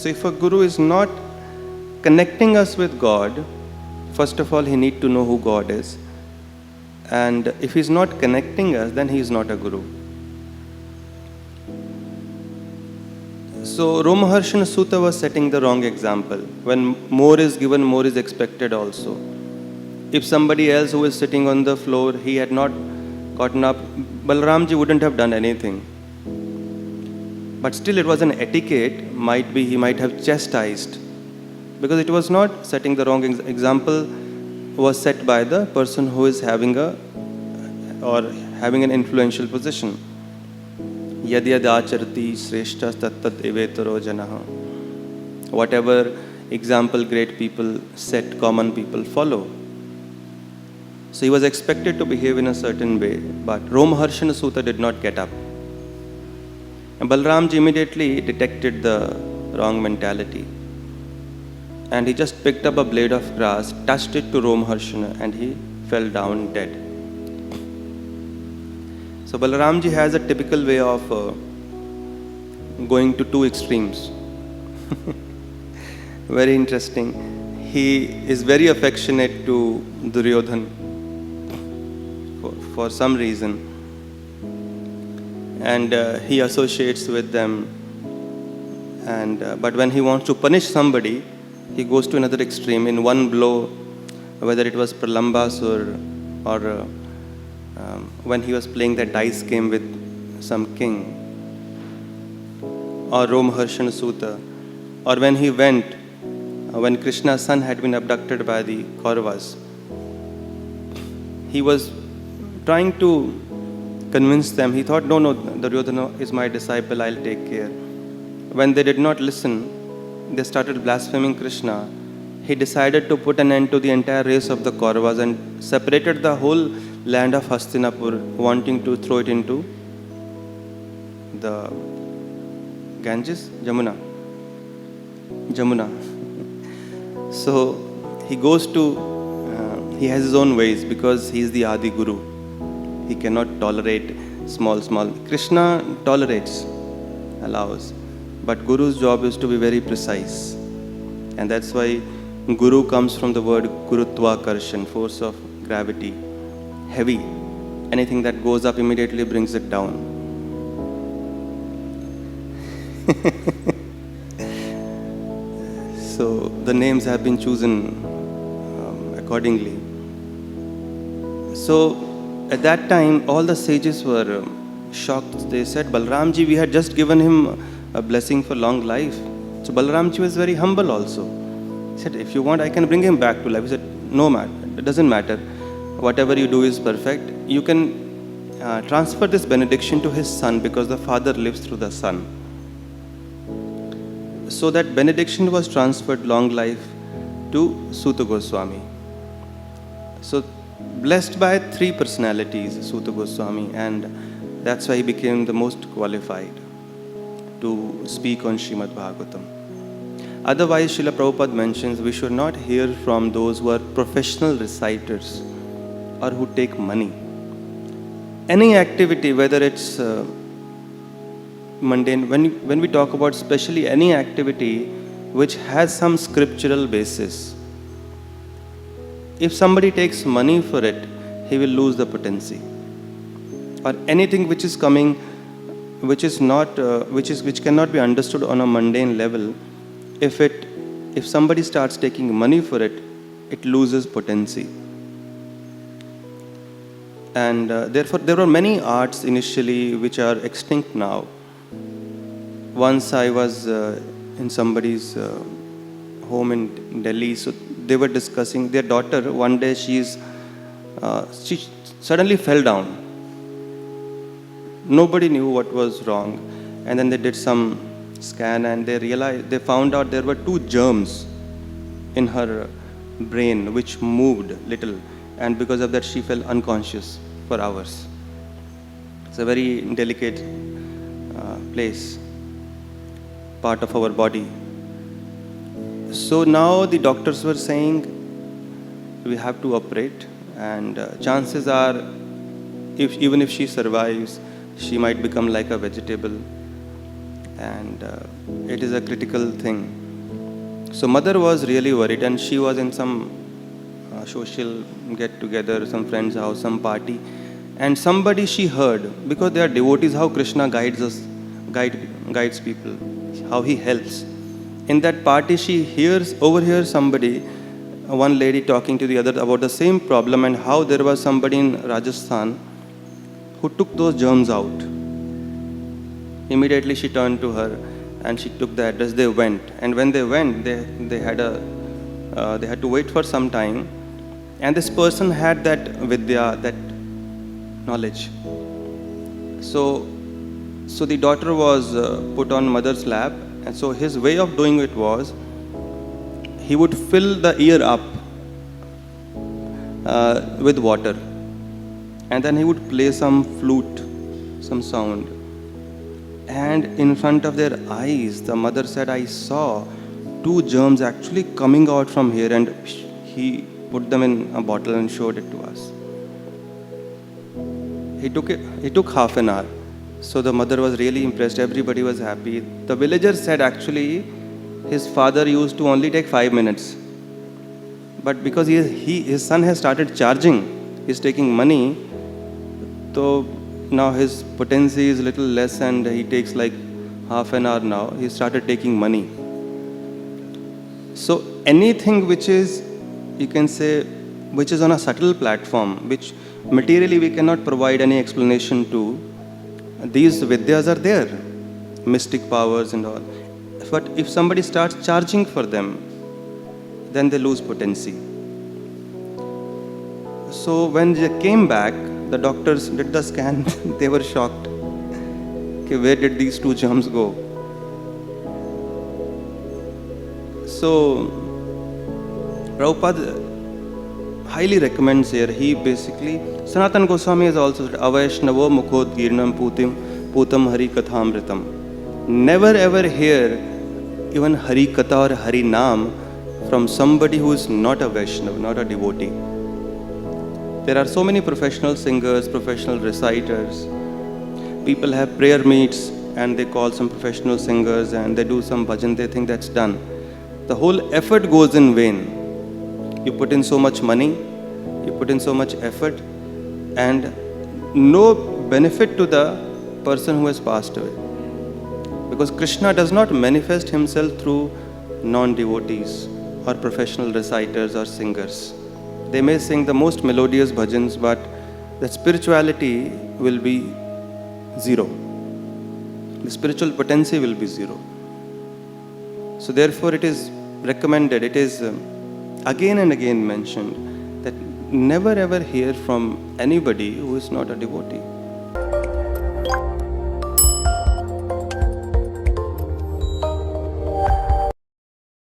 So if a guru is not connecting us with God, first of all, he needs to know who God is. And if he's not connecting us, then he is not a guru. So Romaharshan Sutta was setting the wrong example. When more is given, more is expected also. If somebody else who is sitting on the floor, he had not gotten up, Balaramji wouldn't have done anything. But still it was an etiquette, might be he might have chastised. Because it was not setting the wrong example, was set by the person who is having an influential position. Yad yad acharati shreshtas tat tat evetaro janaha. Whatever example great people set, common people follow. So he was expected to behave in a certain way, but Romaharshan Sutta did not get up. And Balramji immediately detected the wrong mentality. And he just picked up a blade of grass, touched it to Romaharshana, and he fell down dead. So Balaramji has a typical way of going to two extremes. Very interesting. He is very affectionate to Duryodhan for some reason. And he associates with them. But when he wants to punish somebody, he goes to another extreme. In one blow, whether it was Pralambasur or when he was playing that dice game with some king, or Romaharshan Sutta, or when he went, when Krishna's son had been abducted by the Kauravas, he was trying to convince them. He thought, no, Duryodhana is my disciple, I'll take care. When they did not listen, they started blaspheming Krishna. He decided to put an end to the entire race of the Kauravas and separated the whole land of Hastinapur, wanting to throw it into the Ganges? Jamuna. So he goes to, he has his own ways because he is the Adi Guru. He cannot tolerate small. Krishna tolerates, allows. But Guru's job is to be very precise. And that's why Guru comes from the word Gurutva Karshan, force of gravity. Heavy. Anything that goes up immediately brings it down. So the names have been chosen accordingly. So at that time, all the sages were shocked. They said, Balramji, we had just given him a blessing for long life. So Balramji was very humble also. He said, if you want, I can bring him back to life. He said, no, man, it doesn't matter. Whatever you do is perfect. You can transfer this benediction to his son because the father lives through the son. So that benediction was transferred, long life, to Suta Goswami. So blessed by three personalities, Suta Goswami, and that's why he became the most qualified to speak on Srimad Bhagavatam. Otherwise, Srila Prabhupada mentions we should not hear from those who are professional reciters or who take money. Any activity, whether it's mundane, when we talk about especially any activity which has some scriptural basis, if somebody takes money for it, he will lose the potency. Or anything which is coming, which cannot be understood on a mundane level, if somebody starts taking money for it, it loses potency. And therefore, there were many arts initially which are extinct now. Once I was in somebody's home in Delhi, so they were discussing their daughter. One day she suddenly fell down. Nobody knew what was wrong, and then they did some scan and they found out there were 2 germs in her brain which moved little, and because of that she fell unconscious for hours. It's a very delicate place, part of our body. So now the doctors were saying we have to operate, and chances are even if she survives, she might become like a vegetable. and it is a critical thing. So mother was really worried, and she was in some social get together, some friend's house, some party, and somebody she heard, because they are devotees, how Krishna guides us, guides people, how he helps. In that party, she overhears somebody, one lady talking to the other about the same problem, and how there was somebody in Rajasthan who took those germs out. Immediately she turned to her and she took the address. They went, and when they went, they had to wait for some time, and this person had that vidya, that knowledge. So the daughter was put on mother's lap, and so his way of doing it was, he would fill the ear up with water, and then he would play some flute, some sound. And in front of their eyes, the mother said, I saw 2 germs actually coming out from here, and he put them in a bottle and showed it to us. It took half an hour. So the mother was really impressed. Everybody was happy. The villagers said actually his father used to only take 5 minutes. But because his son has started charging, he's taking money, so now his potency is little less and he takes like half an hour now. He started taking money. So anything which is, you can say, which is on a subtle platform, which materially we cannot provide any explanation to, these vidyas are there, mystic powers and all. But if somebody starts charging for them, then they lose potency. So when they came back, the doctors did the scan, they were shocked. Okay, where did these 2 germs go? So Prabhupada highly recommends here. He basically, Sanatana Goswami has also said, Avaishnavo mukhod girnam putam hari kathamritam. Never ever hear even Hari Katha or Hari Naam from somebody who is not a Vaishnava, not a devotee. There are so many professional singers, professional reciters. People have prayer meets and they call some professional singers and they do some bhajan, they think that's done. The whole effort goes in vain. You put in so much money, you put in so much effort, and no benefit to the person who has passed away. Because Krishna does not manifest himself through non-devotees or professional reciters or singers. They may sing the most melodious bhajans, but the spirituality will be zero. The spiritual potency will be zero. So therefore it is recommended, it is again and again mentioned that never ever hear from anybody who is not a devotee.